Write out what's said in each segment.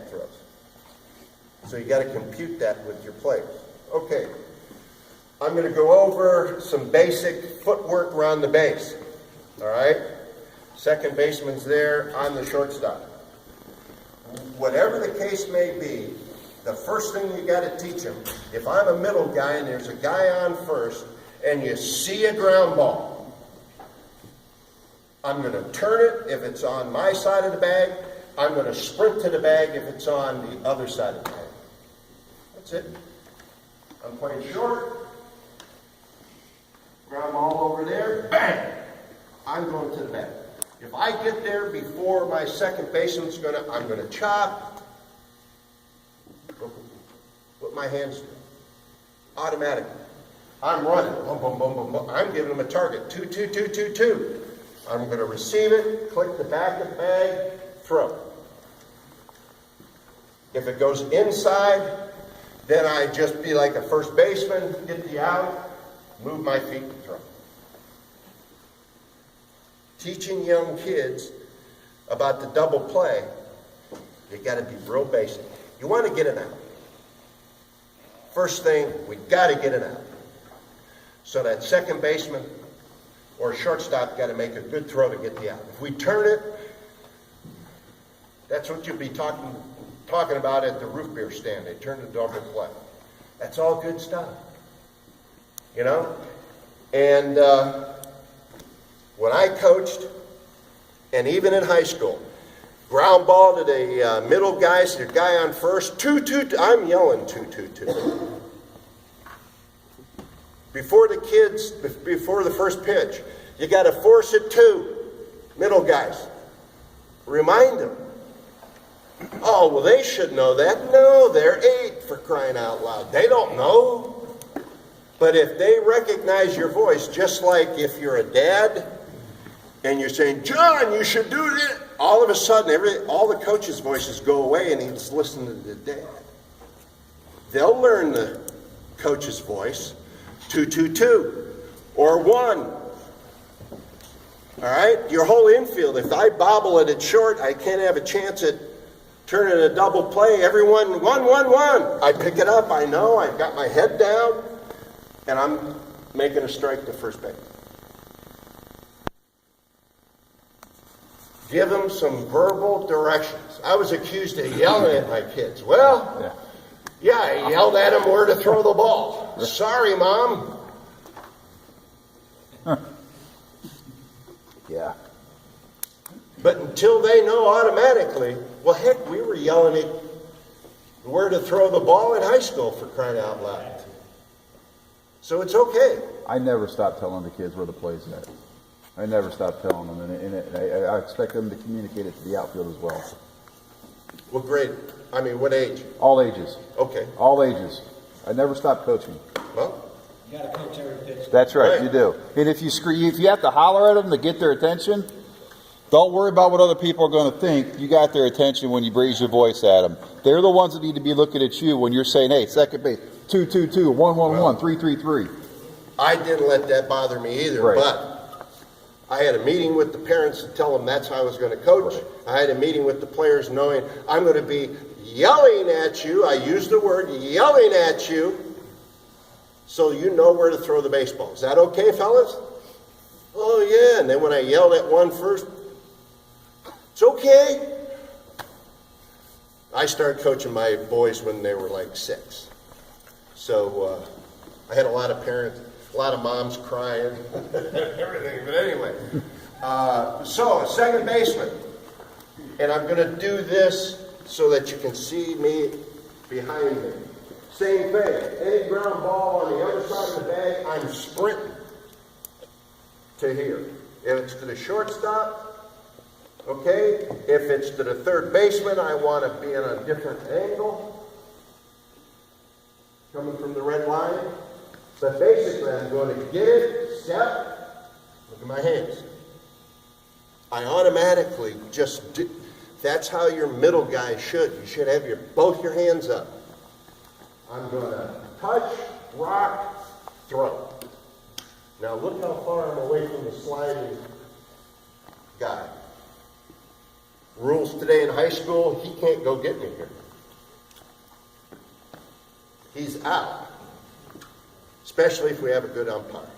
throws. So you got to compute that with your players. Okay, I'm going to go over some basic footwork around the base. All right, second baseman's there, I'm the shortstop. Whatever the case may be, the first thing you got to teach them, if I'm a middle guy and there's a guy on first and you see a ground ball, I'm going to turn it if it's on my side of the bag. I'm going to sprint to the bag if it's on the other side of the bag. That's it. I'm playing short. Ground ball over there. Bang! I'm going to the bag. If I get there before my second baseman's I'm going to chop. Put my hands automatically. I'm running. Boom, boom, boom, boom, boom. I'm giving them a target. 2, 2, 2, 2, 2. I'm going to receive it, click the back of the bag, throw. If it goes inside, then I just be like a first baseman, get the out, move my feet and throw. Teaching young kids about the double play, you got to be real basic. You want to get it out. First thing, we got to get it out. So that second baseman or shortstop got to make a good throw to get the out. If we turn it, that's what you'll be talking about at the root beer stand. They turn the double play. That's all good stuff, you know. And when I coached, and even in high school, ground ball to the middle guys, the guy on first, 2, 2, 2. I'm yelling 2, 2, 2. Before the first pitch, you got to force it 2. Middle guys, remind them. Oh, well, they should know that. No, they're 8, for crying out loud. They don't know. But if they recognize your voice, just like if you're a dad and you're saying, John, you should do this, all of a sudden, all the coaches' voices go away and he's listening to the dad. They'll learn the coach's voice, 2, 2, 2, or 1. All right? Your whole infield, if I bobble it at short, I can't have a chance at turning a double play. Everyone, 1, 1, 1. I pick it up, I know, I've got my head down, and I'm making a strike to first base. Give them some verbal directions. I was accused of yelling at my kids. Well, yeah, I yelled at them where to throw the ball. Sorry, Mom. Yeah. But until they know automatically, well, heck, we were yelling at where to throw the ball in high school, for crying out loud. So it's okay. I never stopped telling the kids where the play's at. I never stopped telling them, and I expect them to communicate it to the outfield as well. What grade? I mean, what age? All ages. Okay. All ages. I never stopped coaching. Well, you got to coach every pitch. That's right, you do. And if you have to holler at them to get their attention, don't worry about what other people are going to think. You got their attention when you raise your voice at them. They're the ones that need to be looking at you when you're saying, hey, second base, 2, 2, 2, 1, 1, 1, 3, 3, 3. I didn't let that bother me either, Right. but I had a meeting with the parents to tell them that's how I was going to coach. Right. I had a meeting with the players knowing I'm going to be yelling at you. I used the word yelling at you so you know where to throw the baseball. Is that okay, fellas? Oh, yeah. And then when I yelled at one first, it's okay. I started coaching my boys when they were like 6. So I had a lot of parents, a lot of moms crying, everything. But anyway, so second baseman. And I'm going to do this so that you can see me behind me. Same thing. Any ground ball on the other side of the bag, I'm sprinting to here. If it's to the shortstop, okay. If it's to the third baseman, I want to be in a different angle, coming from the red line. But basically, I'm going to get it, step, look at my hands. I automatically just do. That's how your middle guy should. You should have both your hands up. I'm going to touch, rock, throw. Now look how far I'm away from the sliding guy. Rules today in high school, he can't go get me here. He's out. Especially if we have a good umpire.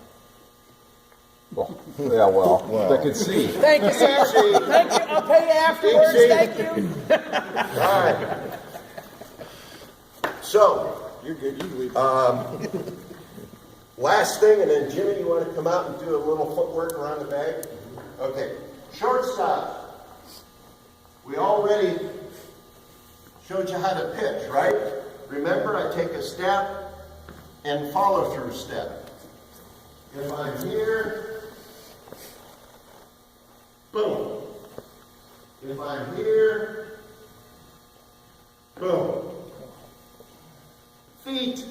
Well, yeah, well, they can see. Thank you, sir. Thank you. I'll pay you afterwards. Thank you. All right. So, You're good. You leave. last thing, and then Jimmy, you want to come out and do a little footwork around the bag? Okay. Shortstop. We already showed you how to pitch, right? Remember, I take a step and follow through step. If I'm here, boom. If I'm here, boom. Feet.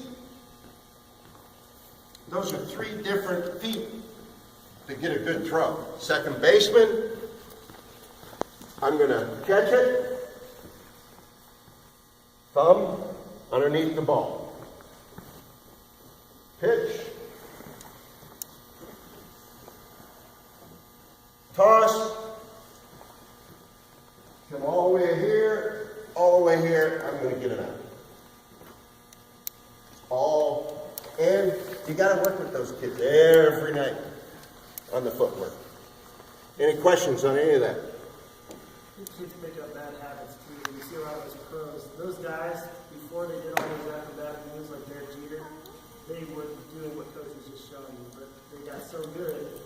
Those are 3 different feet to get a good throw. Second baseman, I'm going to catch it. Thumb underneath the ball. Pitch. Toss. Come all the way here, all the way here. I'm going to get it out. And you got to work with those kids every night on the footwork. Any questions on any of that? Kids pick up bad habits too. You see a lot of those pros. Those guys, before they did all those acrobatic moves like Derek Jeter, they were doing what coach was just showing you. But they got so good,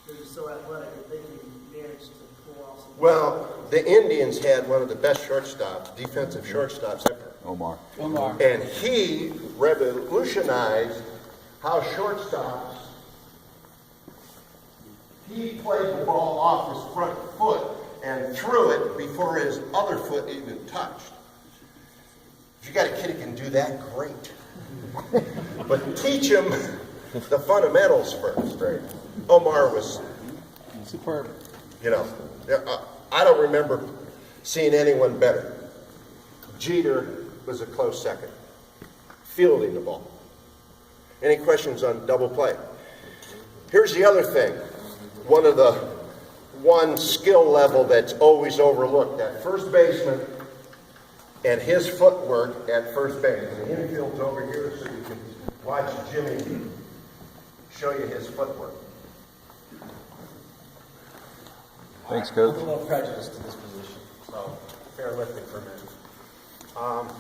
they're just so athletic that they can manage to pull off some. Well, the Indians had one of the best shortstops, defensive shortstops ever. Omar. And he revolutionized how shortstops, he played the ball off his front foot and threw it before his other foot even touched. If you got a kid who can do that, great. But teach him the fundamentals first, right? Omar was Superb. You know, I don't remember seeing anyone better. Jeter was a close second, fielding the ball. Any questions on double play? Here's the other thing. One skill level that's always overlooked. That first baseman and his footwork at first base. The infield's over here so you can watch Jimmy show you his footwork. Thanks, I'm Coach. a little prejudiced to this position, so bear with me for a minute.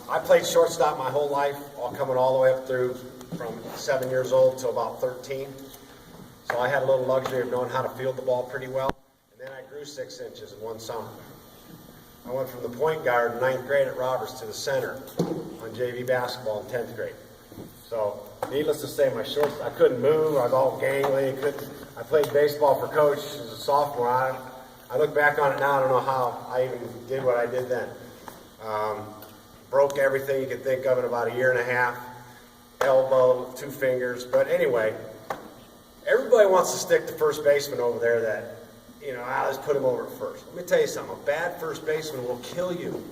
I played shortstop my whole life, coming all the way up through from 7 years old to about 13. So I had a little luxury of knowing how to field the ball pretty well. And then I grew 6 inches in one summer. I went from the point guard in 9th grade at Roberts to the center on JV basketball in 10th grade. So needless to say, I couldn't move. I was all gangly. I played baseball for coach as a sophomore. I look back on it now, I don't know how I even did what I did then. Broke everything you could think of in about a year and a half. Elbow, 2 fingers. But anyway, everybody wants to stick the first baseman over there that, let's put him over at first. Let me tell you something. A bad first baseman will kill you.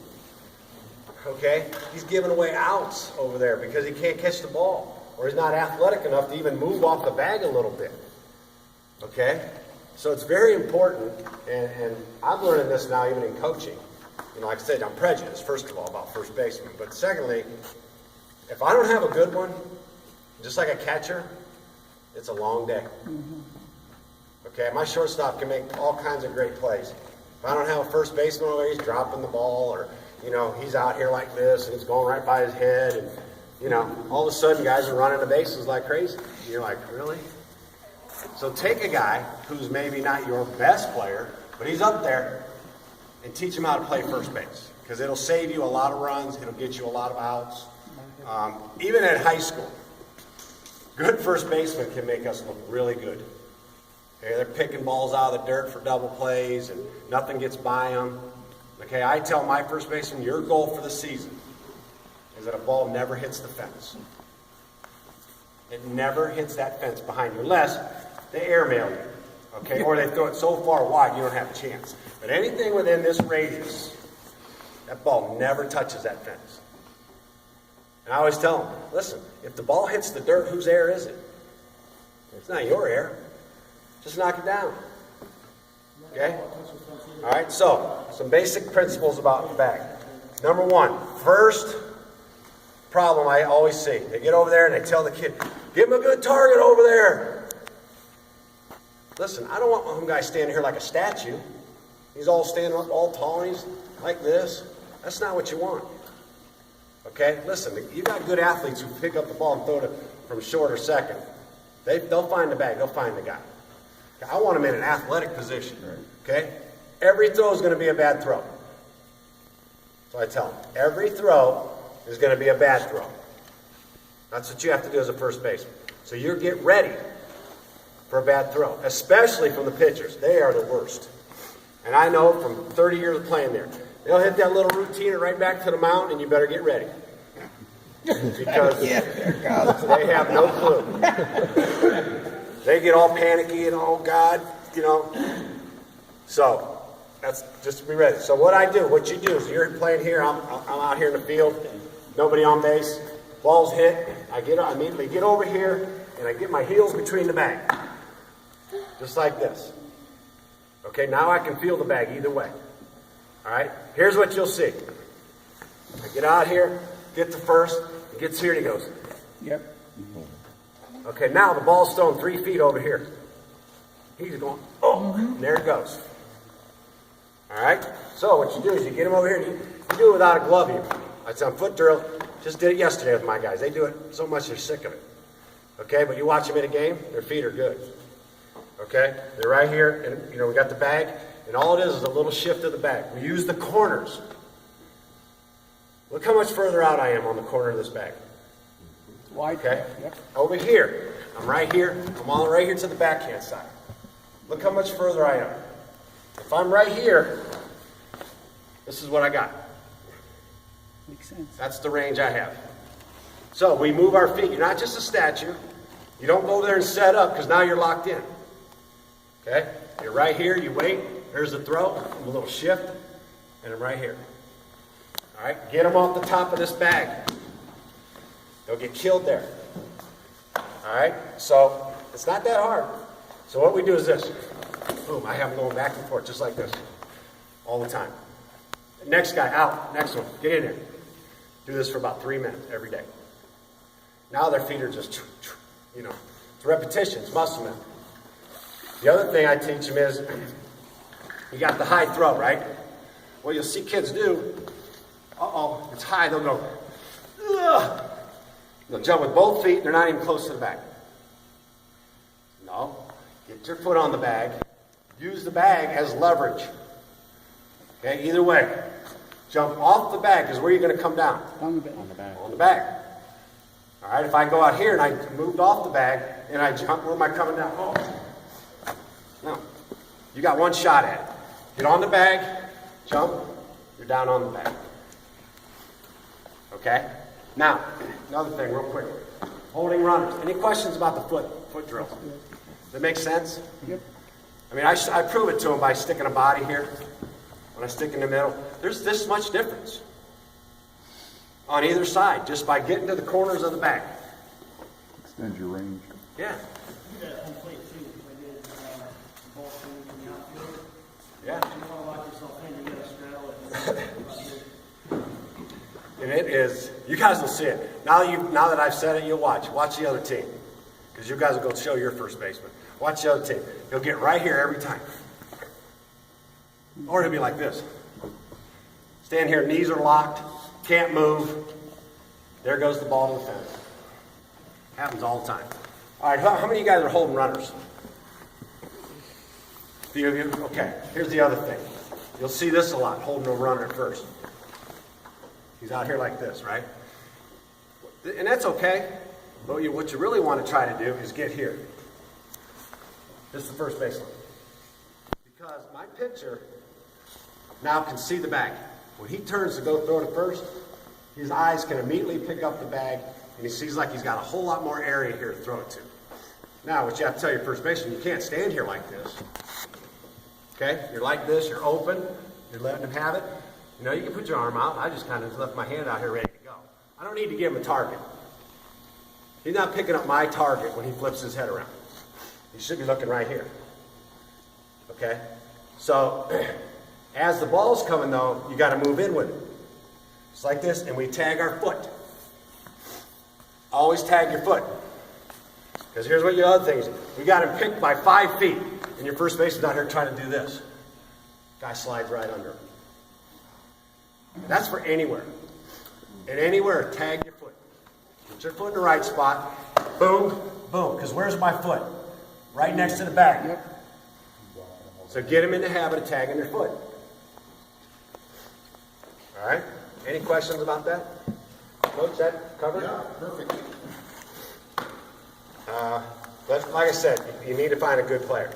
Okay? He's giving away outs over there because he can't catch the ball. Or he's not athletic enough to even move off the bag a little bit. Okay? So it's very important, and I'm learning this now even in coaching. Like I said, I'm prejudiced, first of all, about first baseman. But secondly, if I don't have a good one, just like a catcher, it's a long day. Okay, my shortstop can make all kinds of great plays. If I don't have a first baseman over there, he's dropping the ball, or, he's out here like this, and it's going right by his head, and, all of a sudden guys are running the bases like crazy. And you're like, really? So take a guy who's maybe not your best player, but he's up there, and teach him how to play first base. Because it'll save you a lot of runs, it'll get you a lot of outs. Even at high school, good first basemen can make us look really good. Okay, they're picking balls out of the dirt for double plays, and nothing gets by them. Okay, I tell my first baseman, your goal for the season is that a ball never hits the fence. It never hits that fence behind you, unless they airmail you, okay? Or they throw it so far wide you don't have a chance. But anything within this radius, that ball never touches that fence. And I always tell them, listen, if the ball hits the dirt, whose air is it? It's not your air. Just knock it down. Okay? All right, so some basic principles about the bag. Number one, first problem I always see. They get over there and they tell the kid, give him a good target over there. Listen, I don't want one guy standing here like a statue. He's all standing up all tall and he's like this. That's not what you want. Okay? Listen, you got good athletes who pick up the ball and throw it from short or second. They'll find the bag. They'll find the guy. I want him in an athletic position. Okay? Every throw is going to be a bad throw. So I tell him, every throw is going to be a bad throw. That's what you have to do as a first baseman. So you get ready for a bad throw, especially from the pitchers. They are the worst. And I know from 30 years of playing there, they'll hit that little routine and right back to the mound, and you better get ready. Because they have no clue. They get all panicky and, oh, God, you know. So that's just to be ready. So what you do is you're playing here, I'm out here in the field, nobody on base, ball's hit, I immediately get over here, and I get my heels between the bag. Just like this. Okay, now I can feel the bag either way. All right, here's what you'll see. I get out here, get to first, he gets here and he goes. Yep. Okay, now the ball's thrown 3 feet over here. He's going, oh, and there it goes. All right, so what you do is you get him over here, and you do it without a glove even. It's on foot drill, just did it yesterday with my guys. They do it so much they're sick of it. Okay, but you watch them in a game, their feet are good. Okay, they're right here, and we got the bag, and all it is a little shift of the bag. We use the corners. Look how much further out I am on the corner of this bag. Wide. Okay, Yep. over here, I'm right here, I'm all right here to the backhand side. Look how much further I am. If I'm right here, this is what I got. Makes sense. That's the range I have. So we move our feet. You're not just a statue. You don't go there and set up because now you're locked in. Okay? You're right here. You wait. There's the throw. A little shift. And I'm right here. All right? Get them off the top of this bag. They'll get killed there. All right? So it's not that hard. So what we do is this. Boom. I have them going back and forth just like this. All the time. Next guy, out. Next one. Get in there. Do this for about 3 minutes every day. Now their feet are just, it's repetition, it's muscle memory. The other thing I teach them is, you got the high throw, right? What you'll see kids do, it's high, they'll go, ugh. They'll jump with both feet, they're not even close to the bag. No, get your foot on the bag, use the bag as leverage. Okay, either way. Jump off the bag is where you're going to come down. On the bag. On the bag. All right, if I go out here and I moved off the bag and I jump, where am I coming down? Oh. No. You got one shot at it. Get on the bag, jump, you're down on the bag. Okay? Now, another thing real quick. Holding runners. Any questions about the foot drill? Does that make sense? Yep. I mean, I prove it to them by sticking a body here. When I stick in the middle, there's this much difference on either side just by getting to the corners of the bag. Extend your range. Yeah. You got complete too. We did ball swing in the outfield. Yeah. You want to lock yourself in, you got to straddle it. And it is, you guys will see it. Now that I've said it, you'll watch. Watch the other team. Because you guys will go show your first baseman. Watch the other team. He'll get right here every time. Or he'll be like this. Stand here, knees are locked, can't move. There goes the ball to the fence. Happens all the time. All right, how many of you guys are holding runners? A few of you? Okay, here's the other thing. You'll see this a lot, holding a runner at first. He's out here like this, right? And that's okay. But what you really want to try to do is get here. This is the first baseline. Because my pitcher now can see the bag. When he turns to go throw to first, his eyes can immediately pick up the bag, and he sees like he's got a whole lot more area here to throw it to. Now, what you have to tell your first baseman, you can't stand here like this. Okay? You're like this, you're open, you're letting him have it. You can put your arm out. I just kind of left my hand out here ready to go. I don't need to give him a target. He's not picking up my target when he flips his head around. He should be looking right here. Okay? So, as the ball's coming though, you gotta move in with it. It's like this, and we tag our foot. Always tag your foot. Because here's what your other thing is. We got him picked by 5 feet, and your first baseman's out here trying to do this. Guy slides right under him. That's for anywhere. And anywhere, tag your foot. Put your foot in the right spot. Boom, boom. Because where's my foot? Right next to the bag. So get him in the habit of tagging your foot. All right? Any questions about that? Coach, that covered? Yeah, perfect. But like I said, you need to find a good player.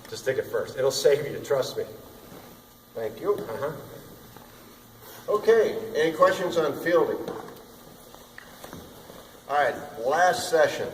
Just stick it first. It'll save you, trust me. Thank you. Uh-huh. Okay, any questions on fielding? All right, last session.